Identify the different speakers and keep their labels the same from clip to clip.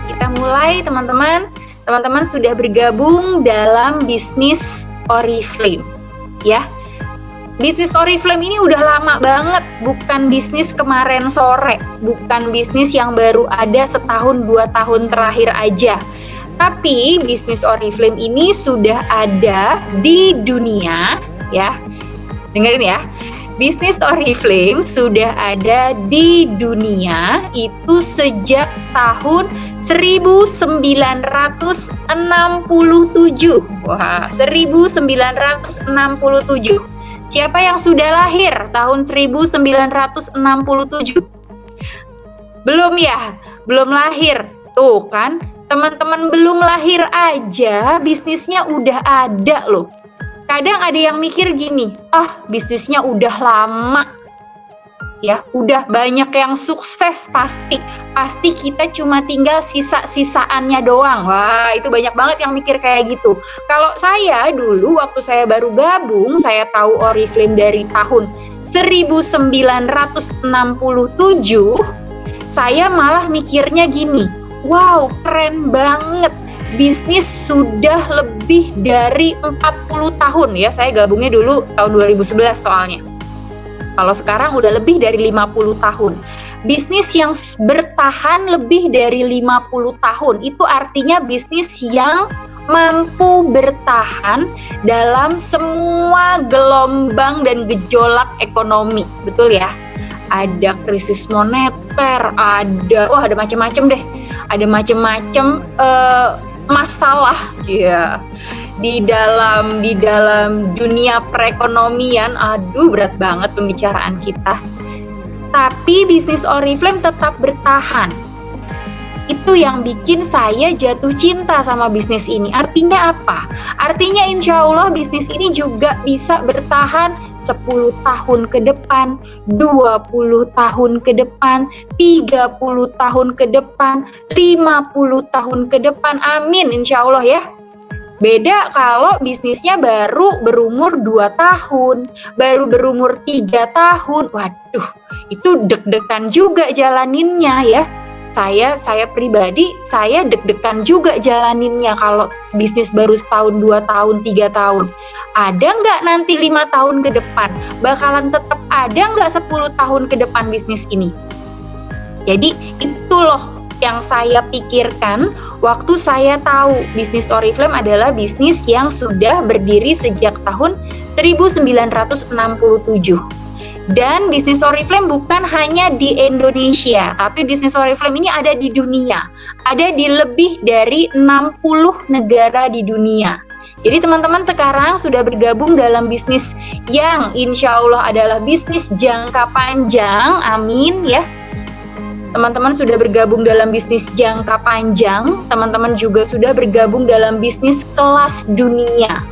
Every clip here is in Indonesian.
Speaker 1: Kita mulai teman-teman. Teman-teman sudah bergabung dalam bisnis Oriflame ya. Bisnis Oriflame ini udah lama banget, bukan bisnis kemarin sore, bukan bisnis yang baru ada setahun 2 tahun terakhir aja. Tapi bisnis Oriflame ini sudah ada di dunia ya. Dengerin ya. Bisnis Oriflame sudah ada di dunia itu sejak tahun 1967. Wah, 1967. Siapa yang sudah lahir tahun 1967? Belum ya? Belum lahir. Tuh kan, teman-teman belum lahir aja bisnisnya udah ada loh. Kadang ada yang mikir gini, bisnisnya udah lama. Ya, udah banyak yang sukses pasti kita cuma tinggal sisa-sisaannya doang. Wah, itu banyak banget yang mikir kayak gitu. Kalau saya dulu waktu saya baru gabung, saya tahu Oriflame dari tahun 1967, saya malah mikirnya gini, wow, keren banget. Bisnis sudah lebih dari 40 tahun ya, saya gabungnya dulu tahun 2011 soalnya. Kalau sekarang udah lebih dari 50 tahun. Bisnis yang bertahan lebih dari 50 tahun, itu artinya bisnis yang mampu bertahan dalam semua gelombang dan gejolak ekonomi. Betul ya? Ada krisis moneter, ada macam-macam deh. Ada macam-macam masalah ya. Di dalam dunia perekonomian, berat banget pembicaraan kita. Tapi bisnis Oriflame tetap bertahan. Itu yang bikin saya jatuh cinta sama bisnis ini. Artinya apa? Artinya insya Allah bisnis ini juga bisa bertahan 10 tahun ke depan, 20 tahun ke depan, 30 tahun ke depan, 50 tahun ke depan. Amin insya Allah ya. Beda kalau bisnisnya baru berumur 2 tahun, baru berumur 3 tahun. Waduh, itu deg-degan juga jalaninnya ya. Saya pribadi, saya deg-degan juga jalaninnya kalau bisnis baru setahun, 2 tahun, 3 tahun. Ada nggak nanti 5 tahun ke depan? Bakalan tetap ada nggak 10 tahun ke depan bisnis ini? Jadi itu loh yang saya pikirkan waktu saya tahu bisnis Oriflame adalah bisnis yang sudah berdiri sejak tahun 1967. Dan bisnis Oriflame bukan hanya di Indonesia, tapi bisnis Oriflame ini ada di dunia. Ada di lebih dari 60 negara di dunia. Jadi teman-teman sekarang sudah bergabung dalam bisnis yang insya Allah adalah bisnis jangka panjang, amin ya. Teman-teman sudah bergabung dalam bisnis jangka panjang, teman-teman juga sudah bergabung dalam bisnis kelas dunia.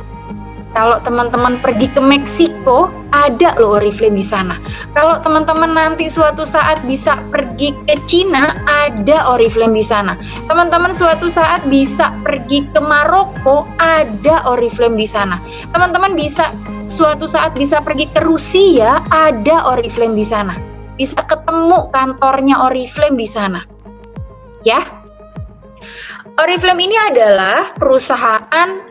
Speaker 1: Kalau teman-teman pergi ke Meksiko, ada loh Oriflame di sana. Kalau teman-teman nanti suatu saat bisa pergi ke Cina, ada Oriflame di sana. Teman-teman suatu saat bisa pergi ke Maroko, ada Oriflame di sana. Teman-teman bisa suatu saat bisa pergi ke Rusia, ada Oriflame di sana. Bisa ketemu kantornya Oriflame di sana. Ya. Oriflame ini adalah perusahaan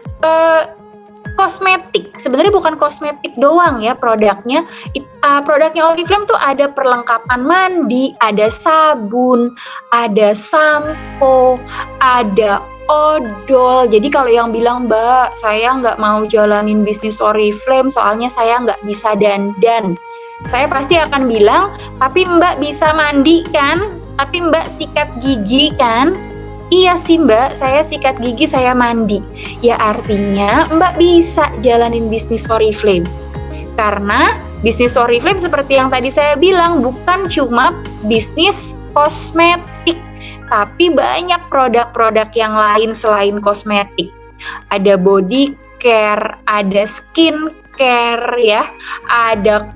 Speaker 1: kosmetik. Sebenarnya bukan kosmetik doang ya produknya. Produknya Oriflame tuh ada perlengkapan mandi, ada sabun, ada sampo, ada odol. Jadi kalau yang bilang, Mbak, saya nggak mau jalanin bisnis Oriflame soalnya saya nggak bisa dandan. Saya pasti akan bilang, tapi Mbak bisa mandi kan? Tapi Mbak sikat gigi kan? Iya sih Mbak, saya sikat gigi, saya mandi. Ya artinya Mbak bisa jalanin bisnis Oriflame. Karena bisnis Oriflame seperti yang tadi saya bilang, bukan cuma bisnis kosmetik, tapi banyak produk-produk yang lain selain kosmetik. Ada body care, ada skin care ya, ada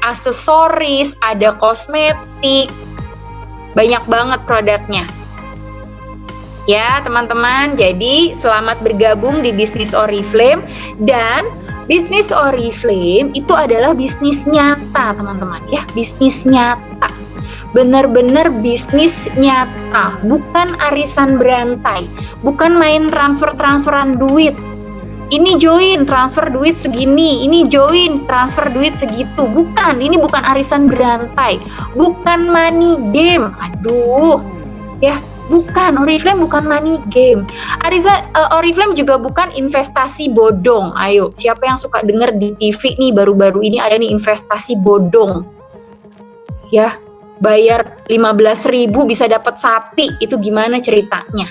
Speaker 1: aksesoris, ada kosmetik, banyak banget produknya. Ya teman-teman, jadi selamat bergabung di bisnis Oriflame. Dan Bisnis Oriflame itu adalah bisnis nyata, teman-teman ya, bisnis nyata. Benar-benar bisnis nyata, bukan arisan berantai, bukan main transferan duit. Ini join transfer duit segini, ini join transfer duit segitu. Bukan, ini bukan arisan berantai, bukan money game. Aduh, ya. Bukan, Oriflame bukan money game. Oriflame juga bukan investasi bodong. Ayo, siapa yang suka denger di TV nih baru-baru ini ada nih investasi bodong. Ya, bayar 15.000 bisa dapat sapi. Itu gimana ceritanya?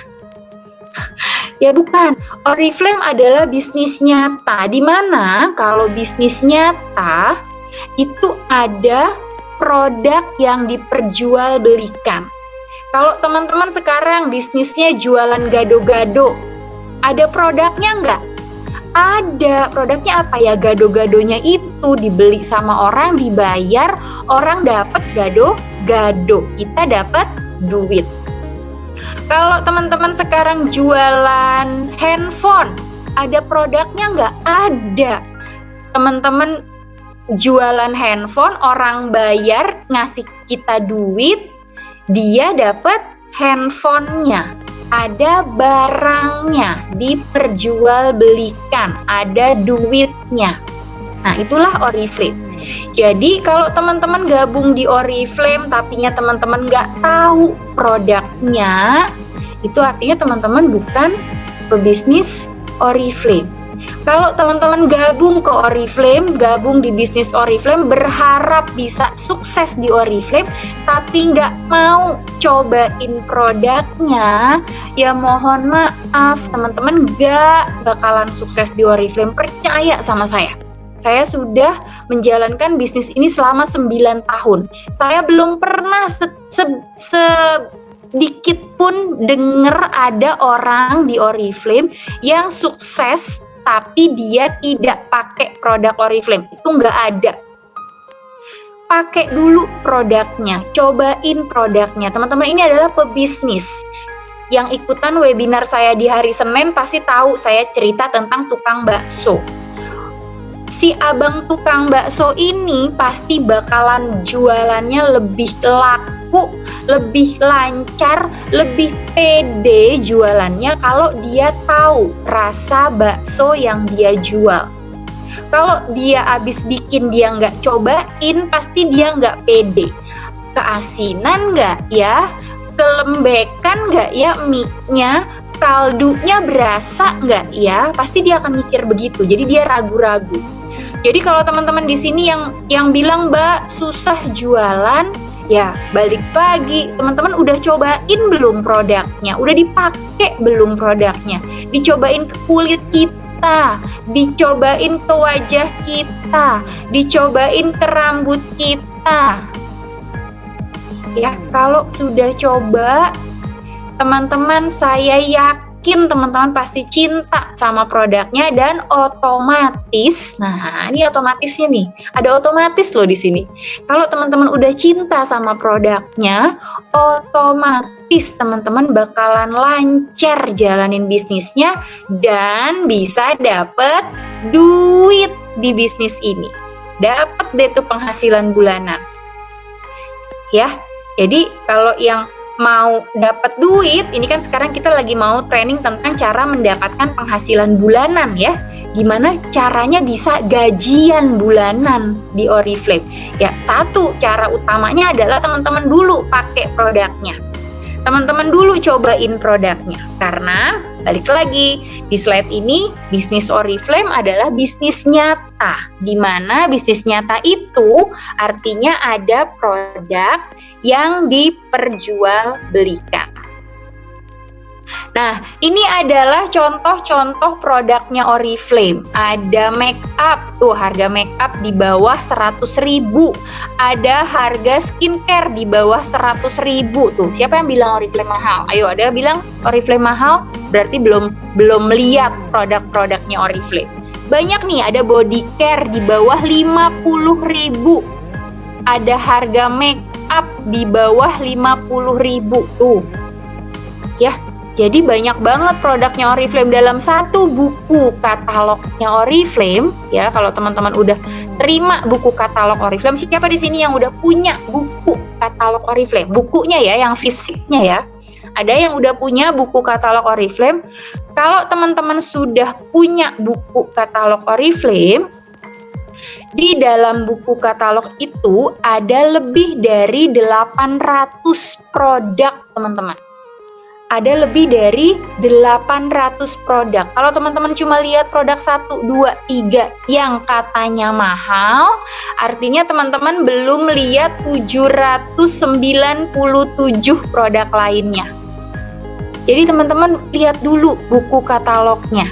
Speaker 1: Ya bukan, Oriflame adalah bisnis nyata. Di mana kalau bisnis nyata itu ada produk yang diperjualbelikan. Kalau teman-teman sekarang bisnisnya jualan gado-gado, ada produknya nggak? Ada. Produknya apa ya? Gado-gadonya itu dibeli sama orang, dibayar, orang dapat gado-gado, kita dapat duit. Kalau teman-teman sekarang jualan handphone, ada produknya nggak? Ada. Teman-teman jualan handphone, orang bayar, ngasih kita duit, dia dapat handphonenya, ada barangnya, diperjualbelikan, ada duitnya. Nah, itulah Oriflame. Jadi kalau teman-teman gabung di Oriflame tapinya teman-teman nggak tahu produknya, itu artinya teman-teman bukan pebisnis Oriflame. Kalau teman-teman gabung ke Oriflame, gabung di bisnis Oriflame, berharap bisa sukses di Oriflame, tapi nggak mau cobain produknya, ya mohon maaf, teman-teman nggak bakalan sukses di Oriflame. Percaya sama saya. Saya sudah menjalankan bisnis ini selama 9 tahun. Saya belum pernah sedikit pun dengar ada orang di Oriflame yang sukses tapi dia tidak pakai produk Oriflame. Itu nggak ada. Pakai dulu produknya, cobain produknya. Teman-teman, ini adalah pebisnis. Yang ikutan webinar saya di hari Senin pasti tahu saya cerita tentang tukang bakso. Si abang tukang bakso ini pasti bakalan jualannya lebih laku, lebih lancar, lebih pede jualannya kalau dia tahu rasa bakso yang dia jual. Kalau dia abis bikin dia nggak cobain, pasti dia nggak pede. Keasinan nggak ya? Kelembekan nggak ya mie-nya? Kaldunya berasa nggak ya? Pasti dia akan mikir begitu. Jadi dia ragu-ragu. Jadi kalau teman-teman di sini yang bilang, Mbak, susah jualan, ya balik lagi, teman-teman udah cobain belum produknya? Udah dipakai belum produknya? Dicobain ke kulit kita, dicobain ke wajah kita, dicobain ke rambut kita. Ya, kalau sudah coba, teman-teman, saya yakin teman-teman pasti cinta sama produknya dan otomatis, nah ini otomatisnya nih, ada otomatis loh di sini. Kalau teman-teman udah cinta sama produknya, otomatis teman-teman bakalan lancar jalanin bisnisnya dan bisa dapet duit di bisnis ini. Dapat deh tuh penghasilan bulanan. Ya, jadi kalau yang mau dapat duit, ini kan sekarang kita lagi mau training tentang cara mendapatkan penghasilan bulanan ya. Gimana caranya bisa gajian bulanan di Oriflame? Ya, satu cara utamanya adalah teman-teman dulu pakai produknya. Teman-teman dulu cobain produknya. Karena balik lagi di slide ini, bisnis Oriflame adalah bisnis nyata. Di mana bisnis nyata itu artinya ada produk yang diperjualbelikan. Nah, ini adalah contoh-contoh produknya Oriflame. Ada make up, tuh harga make up di bawah 100.000. Ada harga skincare di bawah 100.000 tuh. Siapa yang bilang Oriflame mahal? Ayo, ada yang bilang Oriflame mahal? Berarti belum melihat produk-produknya Oriflame. Banyak nih, ada body care di bawah 50.000. Ada harga make up di bawah 50.000 tuh. Ya. Jadi banyak banget produknya Oriflame dalam satu buku katalognya Oriflame ya. Kalau teman-teman udah terima buku katalog Oriflame, siapa di sini yang udah punya buku katalog Oriflame? Bukunya ya, yang fisiknya ya. Ada yang udah punya buku katalog Oriflame? Kalau teman-teman sudah punya buku katalog Oriflame, di dalam buku katalog itu ada lebih dari 800 produk, teman-teman. Ada lebih dari 800 produk. Kalau teman-teman cuma lihat produk 1, 2, 3 yang katanya mahal, artinya teman-teman belum lihat 797 produk lainnya. Jadi teman-teman lihat dulu buku katalognya.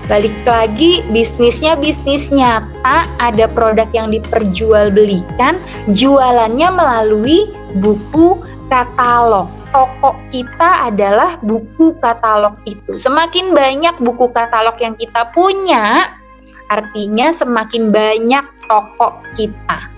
Speaker 1: Balik lagi, bisnisnya bisnis nyata, ada produk yang diperjualbelikan, jualannya melalui buku katalog. Toko kita adalah buku katalog itu. Semakin banyak buku katalog yang kita punya, artinya semakin banyak toko kita.